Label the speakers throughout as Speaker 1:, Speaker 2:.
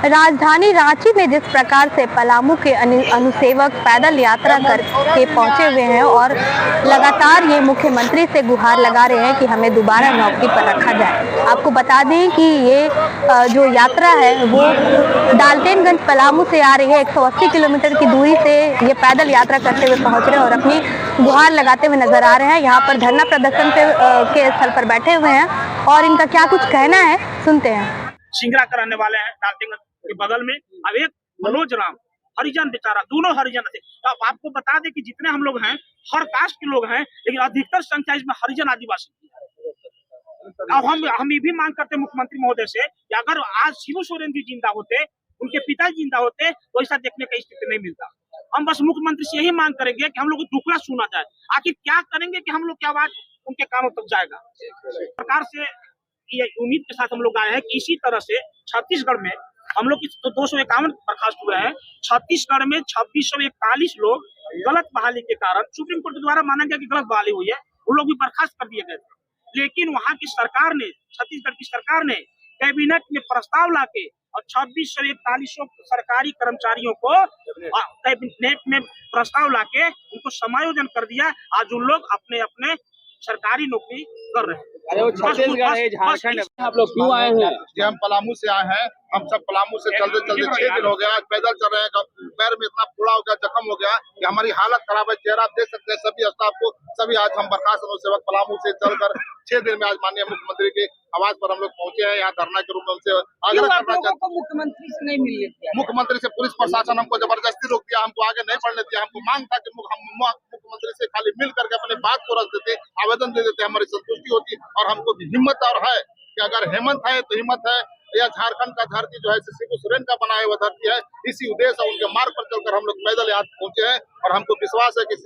Speaker 1: राजधानी रांची में जिस प्रकार से पलामू के अनुसेवक पैदल यात्रा करके पहुंचे हुए हैं और लगातार ये मुख्यमंत्री से गुहार लगा रहे हैं कि हमें दोबारा नौकरी पर रखा जाए। आपको बता दें कि ये जो यात्रा है वो डाल्टनगंज पलामू से आ रही है। 180 किलोमीटर की दूरी से ये पैदल यात्रा करते हुए पहुंच रहे हैं और अपनी गुहार लगाते हुए नजर आ रहे हैं। यहाँ पर धरना प्रदर्शन के स्थल पर बैठे हुए हैं और इनका क्या कुछ कहना है, सुनते हैं।
Speaker 2: शिंगरा कराने वाले हैं डाल्टनगंज के बगल में। अब एक मनोज राम हरिजन बेचारा, दोनों हरिजन थे। अब आपको बता दें कि जितने हम लोग हैं हर कास्ट के लोग हैं, लेकिन अधिकतर संख्या इसमें हरिजन आदिवासी की है। अब हम ये भी मांग करते हैं मुख्यमंत्री महोदय से कि अगर आज शिबू सोरेन जी जिंदा होते, उनके पिता जिंदा होते तो ऐसा देखने का स्थिति नहीं मिलता। हम बस मुख्यमंत्री से यही मांग करेंगे कि हम लोग को दुखड़ा सुना जाए। आखिर क्या करेंगे कि हम लोग की आवाज उनके कानों तक जाएगा। सरकार से ये उम्मीद के साथ हम लोग आए हैं कि इसी तरह से छत्तीसगढ़ में हम लोग तो 251 बर्खास्त हुए हैं। छत्तीसगढ़ में 2641 लोग गलत बहाली के कारण सुप्रीम कोर्ट के द्वारा माना गया कि गलत बहाली हुई है, वो लोग भी बर्खास्त कर दिए गए थे। लेकिन वहां की सरकार ने, छत्तीसगढ़ की सरकार ने कैबिनेट में प्रस्ताव लाके और 2641 सरकारी कर्मचारियों को कैबिनेट में प्रस्ताव लाके उनको समायोजन कर दिया। आज उन लोग अपने अपने सरकारी नौकरी कर रहे हैं।
Speaker 3: अरे वो छत्तीसगढ़ है, झारखंड, आप लोग क्यों आए हैं?
Speaker 4: जी हम पलामू से आए हैं। हम सब पलामू से चलते चलते 6 दिन हो गया, पैदल चल रहे हैं। पैर में इतना फोड़ा हो गया, जख्म हो गया कि हमारी हालत खराब है। चेहरा आप देख सकते हैं सभी स्टाफ को। सभी आज हम बर्खास्त अनुसेवक पलामू से चलकर 6 दिन में आज माननीय मुख्यमंत्री के आवास पर हम लोग पहुंचे हैं। यहाँ धरना के रूप में उनसे आग्रह करना चाहते हैं।
Speaker 3: मुख्यमंत्री से नहीं मिलने,
Speaker 4: मुख्यमंत्री से पुलिस प्रशासन हमको जबरदस्ती रोक दिया, हमको आगे नहीं बढ़ने दिया। हमको मांग था कि हम मुख्यमंत्री से खाली मिल करके अपने बात को रख देते, आवेदन दे देते, हमारी संतुष्टि होती। और हमको हिम्मत और है कि अगर हेमंत है तो हिम्मत है, या झारखंड का धरती जो है शिबू सोरेन का बनाया हुआ धरती है। इसी उद्देश्य उनके मार्ग पर चलकर हम लोग पैदल यहाँ पहुंचे हैं और हमको विश्वास है कि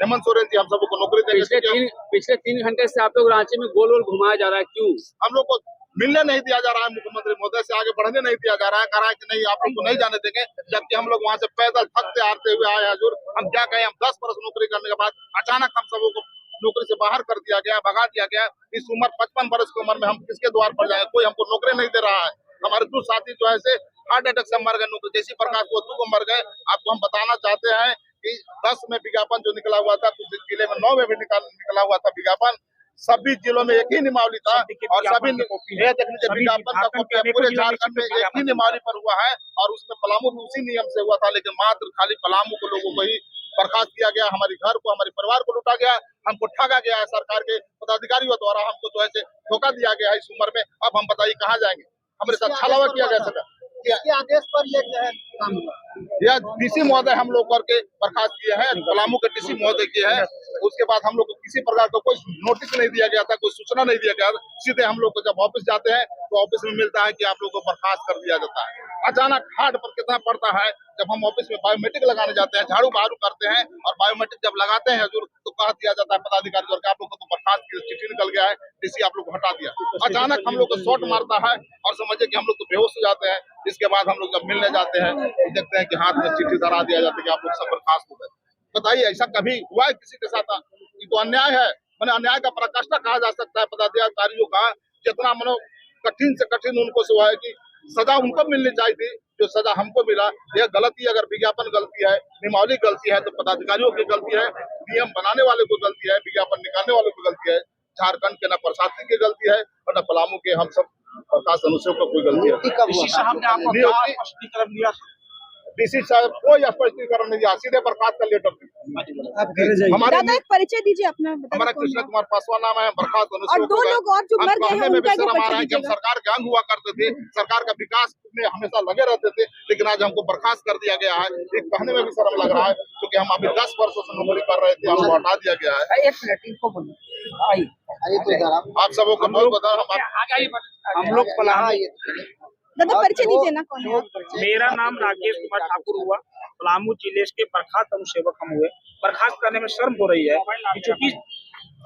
Speaker 4: हेमंत सोरेन जी हम सबको नौकरी देंगे।
Speaker 3: पिछले 3 घंटे से आप लोग रांची में गोल गोल घुमाया जा रहा है, क्यों?
Speaker 4: हम लोग को मिलने नहीं दिया जा रहा है, मुख्यमंत्री महोदय से आगे बढ़ने नहीं दिया जा रहा है। कह रहा है कि नहीं आप लोग को नहीं जाने देंगे, जबकि हम लोग वहाँ से पैदल थकते हारते हुए आए हजूर। हम क्या कहें, हम 10 वर्ष नौकरी करने के बाद अचानक हम सबको नौकरी से बाहर कर दिया गया, भगा दिया गया। इस उम्र 55 वर्ष की उम्र में हम किसके द्वार पर जाए? कोई हमको नौकरी नहीं दे रहा है। हमारे 2 साथी जो है हार्ट अटैक से मर गए, नौकरी जैसी प्रकार को 2 मर गए। आपको हम बताना चाहते हैं कि 10 में विज्ञापन जो निकला हुआ था, कुछ जिले में 9 में भी निकला हुआ था विज्ञापन। सभी जिलों में एक ही नियमावली था और सभी विज्ञापन का कॉपी पूरे झारखंड में एक ही नियमावली पर हुआ है और उसमें पलामू में उसी नियम से हुआ था। लेकिन मात्र खाली पलामू के लोगों को ही बर्खास्त किया गया, हमारे घर को, हमारे परिवार को लूटा गया, हमको ठगा गया है। सरकार के पदाधिकारियों द्वारा हमको जो है धोखा दिया गया है इस उम्र में। अब हम बताइए कहाँ जाएंगे? हमारे साथ छलावा किया गया सर।
Speaker 5: इसके आदेश पर ये जो है काम हुआ,
Speaker 4: यह डीसी महोदय हम लोग करके बर्खास्त किए हैं, पलामू के डीसी महोदय किए हैं। उसके बाद हम लोग को किसी प्रकार का कोई नोटिस नहीं दिया गया था, कोई सूचना नहीं दिया गया। सीधे हम लोग को जब ऑफिस जाते हैं तो ऑफिस में मिलता है कि आप लोग को बर्खास्त कर दिया जाता है। अचानक हार्ड पर कितना पड़ता है जब हम ऑफिस में बायोमेट्रिक लगाने जाते हैं, झाड़ू बहारू करते हैं और बायोमेट्रिक जब लगाते हैं हजूर तो कह दिया जाता है पदाधिकारी द्वारा आप लोग को तो बर्खास्त की चिट्ठी निकल गया है, डीसी आप लोग को हटा दिया। अचानक हम लोग को शॉट मारता है और समझिए कि हम लोग तो बेहोश हो जाते हैं। इसके बाद हम लोग जब मिलने जाते हैं तो देखते हैं कि हाथ में चिट्ठी धरा दिया जाता है कि आप लोग सब बर्खास्त हो गए। बताइए ऐसा कभी हुआ है किसी के साथ? ये तो अन्याय है। मैंने अन्याय का पराकाष्ठा कहा जा सकता है पदाधिकारियों का। जितना मनो कठिन से कठिन उनको से है कि सजा उनको मिलनी चाहिए थी, जो सजा हमको मिला। यह गलती, अगर विज्ञापन गलती है, नियमावली गलती है तो पदाधिकारियों की गलती है, नियम बनाने वाले को गलती है, विज्ञापन निकालने वाले को गलती है। झारखंड के न प्रशासन की गलती है और न पलामू के हम सब प्रशासन अनुसेवक को कोई गलती है।
Speaker 2: डीसी साहब ने आपको क्या स्पष्टीकरण दिया?
Speaker 4: डीसी साहब कोई स्पष्टीकरण नहीं दिया, सीधे बर्खास्त का लेटर
Speaker 1: हमारा एक परिचय दीजिए अपना।
Speaker 4: हमारा कृष्ण कुमार पासवान नाम है, बर्खास्त
Speaker 1: और 2 लोग और जो मर गए हैं उनका भी परिचय
Speaker 4: दीजिए। हम सरकार के अंग हुआ करते थे, सरकार का विकास में हमेशा लगे रहते थे, लेकिन आज हमको बर्खास्त कर दिया गया है। एक कहने में भी शर्म लग रहा है क्योंकि हम अभी 10 वर्षों से नौकरी कर रहे थे, हमको हटा दिया गया है।
Speaker 3: एक मिनट इनको बोलिए,
Speaker 4: आप सबको बहुत बहुत
Speaker 2: हम लोग
Speaker 1: दादा परिचय दीजिए ना, कौन है?
Speaker 2: मेरा नाम राकेश कुमार ठाकुर हुआ, पलामू जिले के बर्खास्त अनुसेवक हम हुए। बर्खास्त करने में शर्म हो रही है क्योंकि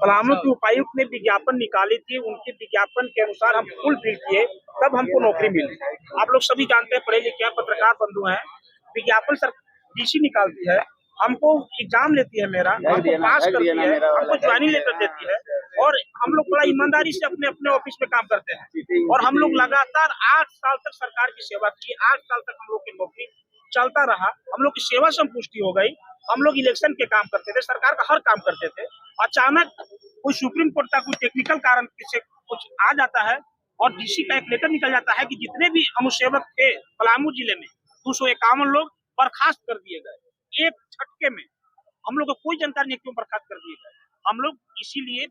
Speaker 2: पलामू के उपायुक्त ने विज्ञापन निकाली थी, उनके विज्ञापन के अनुसार हम फुलफिल किए तब हमको नौकरी मिली। आप लोग सभी जानते हैं, पढ़े लिखे पत्रकार बंधु हैं, विज्ञापन सर डीसी निकालती है, हमको एग्जाम लेती है मेरा, हमको पास करती है, हमको ज्वाइनिंग लेटर देती है और हम लोग बड़ा ईमानदारी से अपने अपने ऑफिस में काम करते हैं और हम लोग लगातार 8 साल तक सरकार की सेवा की। 8 साल तक हम लोग की नौकरी चलता रहा, हम लोग की सेवा संपुष्टि हो गई। हम लोग इलेक्शन के काम करते थे, सरकार का हर काम करते थे। अचानक कोई सुप्रीम कोर्ट का कोई टेक्निकल कारण से कुछ आ जाता है और डीसी का एक लेटर निकल जाता है कि जितने भी अनुसेवक थे पलामू जिले में 251 लोग बर्खास्त कर दिए गए एक झटके में। हम लोग को कोई जानकारी नहीं क्यों बर्खास्त कर दिए गए। हम लोग इसीलिए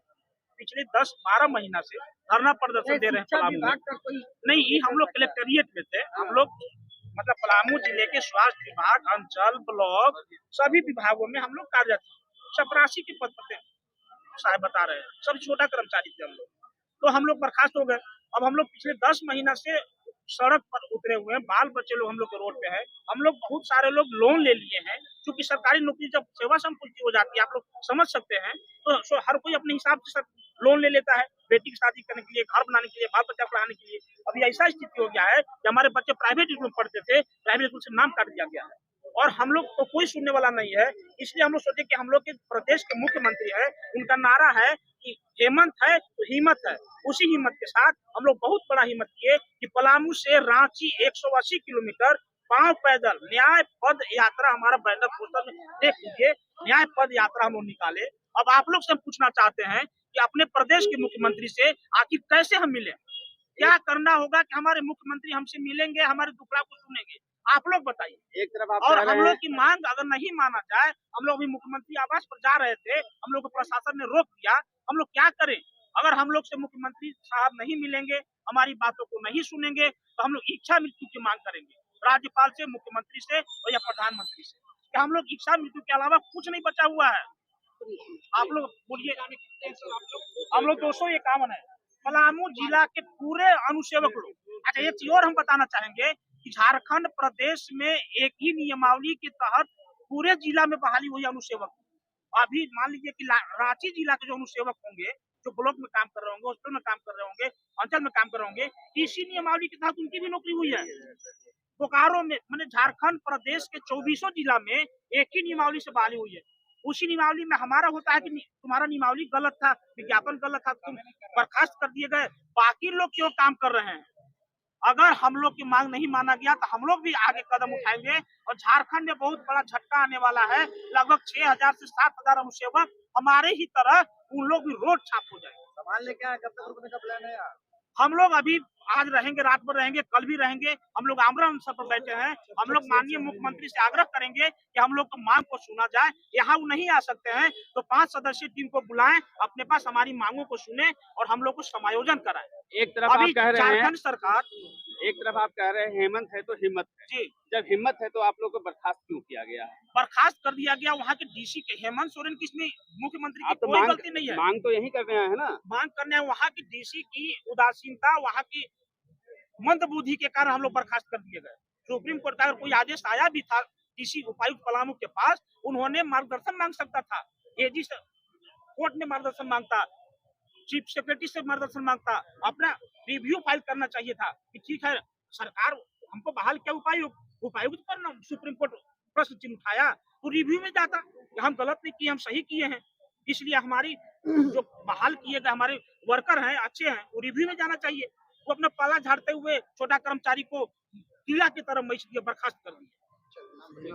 Speaker 2: पिछले 10-12 महीना से धरना प्रदर्शन दे रहे हैं पलामू में। नहीं, ये हम लोग कलेक्टेरिएट में थे। हम लोग मतलब पलामू जिले के स्वास्थ्य विभाग, अंचल, ब्लॉक सभी विभागों में हम लोग कार्यरत थे। चपरासी के पद पर साहब बता रहे हैं, सब छोटा कर्मचारी थे हम लोग। तो हम लोग बर्खास्त हो गए। अब हम लोग पिछले 10 महीना से सड़क पर उतरे हुए हैं, बाल बच्चे लोग हम लोग के रोड पे है। हम लोग बहुत सारे लोग लोन ले लिए हैं, क्योंकि सरकारी नौकरी जब सेवा संपूर्ति हो जाती है, आप लोग समझ सकते हैं, तो हर कोई अपने हिसाब से लोन ले लेता है, बेटी की शादी करने के लिए, घर बनाने के लिए, बाल बच्चा पढ़ाने के लिए। अभी ऐसा स्थिति हो गया है कि हमारे बच्चे प्राइवेट स्कूल में पढ़ते थे, प्राइवेट स्कूल से नाम काट दिया गया है और हम लोग को कोई सुनने वाला नहीं है। इसलिए हम लोग सोचे कि हम लोग के प्रदेश के मुख्यमंत्री है, उनका नारा है कि हेमंत है तो हिम्मत है। उसी हिम्मत के साथ हम लोग बहुत बड़ा हिम्मत किए कि पलामू से रांची 180 किलोमीटर पांव पैदल न्याय पद यात्रा, हमारा बैनर पोस्टर में देख लीजिए, न्याय पद यात्रा हम लोग निकाले। अब आप लोग से हम पूछना चाहते हैं कि अपने प्रदेश के मुख्यमंत्री से आखिर कैसे हम मिले, क्या करना होगा कि हमारे मुख्यमंत्री हमसे मिलेंगे, हमारे दुखड़ा को सुनेंगे, आप लोग बताइए।
Speaker 3: एक तरफ आप
Speaker 2: और
Speaker 3: कह रहे
Speaker 2: हम लोग
Speaker 3: हैं
Speaker 2: की मांग अगर नहीं माना जाए, हम लोग अभी मुख्यमंत्री आवास पर जा रहे थे, हम लोग को प्रशासन ने रोक दिया, हम लोग क्या करें? अगर हम लोग से मुख्यमंत्री साहब नहीं मिलेंगे, हमारी बातों को नहीं सुनेंगे, तो हम लोग इच्छा मृत्यु की मांग करेंगे, राज्यपाल से, मुख्यमंत्री से और या प्रधानमंत्री से। क्या हम लोग इच्छा मृत्यु के अलावा कुछ नहीं बचा हुआ है? आप लोग बोलिए। हम लोग 251 है, पलामू जिला के पूरे अनुसेवक लोग। अच्छा, एक चीज और हम बताना चाहेंगे कि झारखंड प्रदेश में एक ही नियमावली के तहत पूरे जिला में बहाली हुई अनुसेवक। अभी मान लीजिए कि रांची जिला के जो अनुसेवक होंगे, जो ब्लॉक में काम कर रहे होंगे, हॉस्टल में काम कर रहे होंगे, अंचल में काम कर रहे होंगे, इसी नियमावली के तहत उनकी भी नौकरी हुई है। बोकारो में मैंने झारखंड प्रदेश के 24 जिला में एक ही नियमावली से बहाली हुई है। उसी नियमावली में हमारा होता है कि तुम्हारा नियमावली गलत था, विज्ञापन गलत था, तुम बर्खास्त कर दिए गए, बाकी लोग क्यों काम कर रहे हैं? अगर हम लोग की मांग नहीं माना गया तो हम लोग भी आगे कदम उठाएंगे और झारखंड में बहुत बड़ा झटका आने वाला है। लगभग 6000 से 7000 अनुसेवक हमारे ही तरह उन लोग भी रोड छाप हो जाएंगे।
Speaker 5: सामान लेके आए, कब तक रुकने का प्लान है यार?
Speaker 2: हम लोग अभी आज रहेंगे, रात भर रहेंगे, कल भी रहेंगे। हम लोग आमरण अनशन पर बैठे हैं। हम लोग माननीय मुख्यमंत्री से आग्रह करेंगे कि हम लोग को मांग को सुना जाए। यहाँ वो नहीं आ सकते हैं तो 5 सदस्यीय टीम को बुलाएं, अपने पास हमारी मांगों को सुने और हम लोग को समायोजन कराएं।
Speaker 3: एक तरफ आप
Speaker 2: अभी
Speaker 3: कह रहे हैं,
Speaker 2: झारखंड सरकार,
Speaker 3: एक तरफ आप कह रहे हैं हेमंत है तो हिम्मत है।
Speaker 2: जी,
Speaker 3: जब हिम्मत है तो आप लोग को बर्खास्त क्यों किया गया है?
Speaker 2: बर्खास्त कर दिया गया वहाँ के डीसी के हेमंत सोरेन की, इसमें मुख्यमंत्री की
Speaker 3: आप तो
Speaker 2: कोई गलती नहीं है।
Speaker 3: मांग तो यही कर रहे हैं ना।
Speaker 2: मांग करने है वहाँ की डीसी की उदासीनता, वहाँ की मंदबुद्धि के कारण हम लोग बर्खास्त कर दिए गए। सुप्रीम कोर्ट का अगर कोई आदेश आया भी था डीसी उपायुक्त पलामू के पास, उन्होंने मार्गदर्शन मांग सकता था, एजी से कोर्ट में मार्गदर्शन मांगता, चीफ सेक्रेटरी से मार्गदर्शन मांगता, अपना रिव्यू फाइल करना चाहिए था कि ठीक है सरकार हमको बहाल किया उपायुक्त पर ना सुप्रीम कोर्ट प्रश्न चिन्ह उठाया, तो रिव्यू में जाता कि हम गलत नहीं किए, हम सही किए हैं। इसलिए हमारी जो बहाल किए गए हमारे वर्कर हैं, अच्छे हैं, वो रिव्यू में जाना चाहिए। वो अपना पाला झाड़ते हुए छोटा कर्मचारी को किला की तरह मैच दिए, बर्खास्त कर दिए।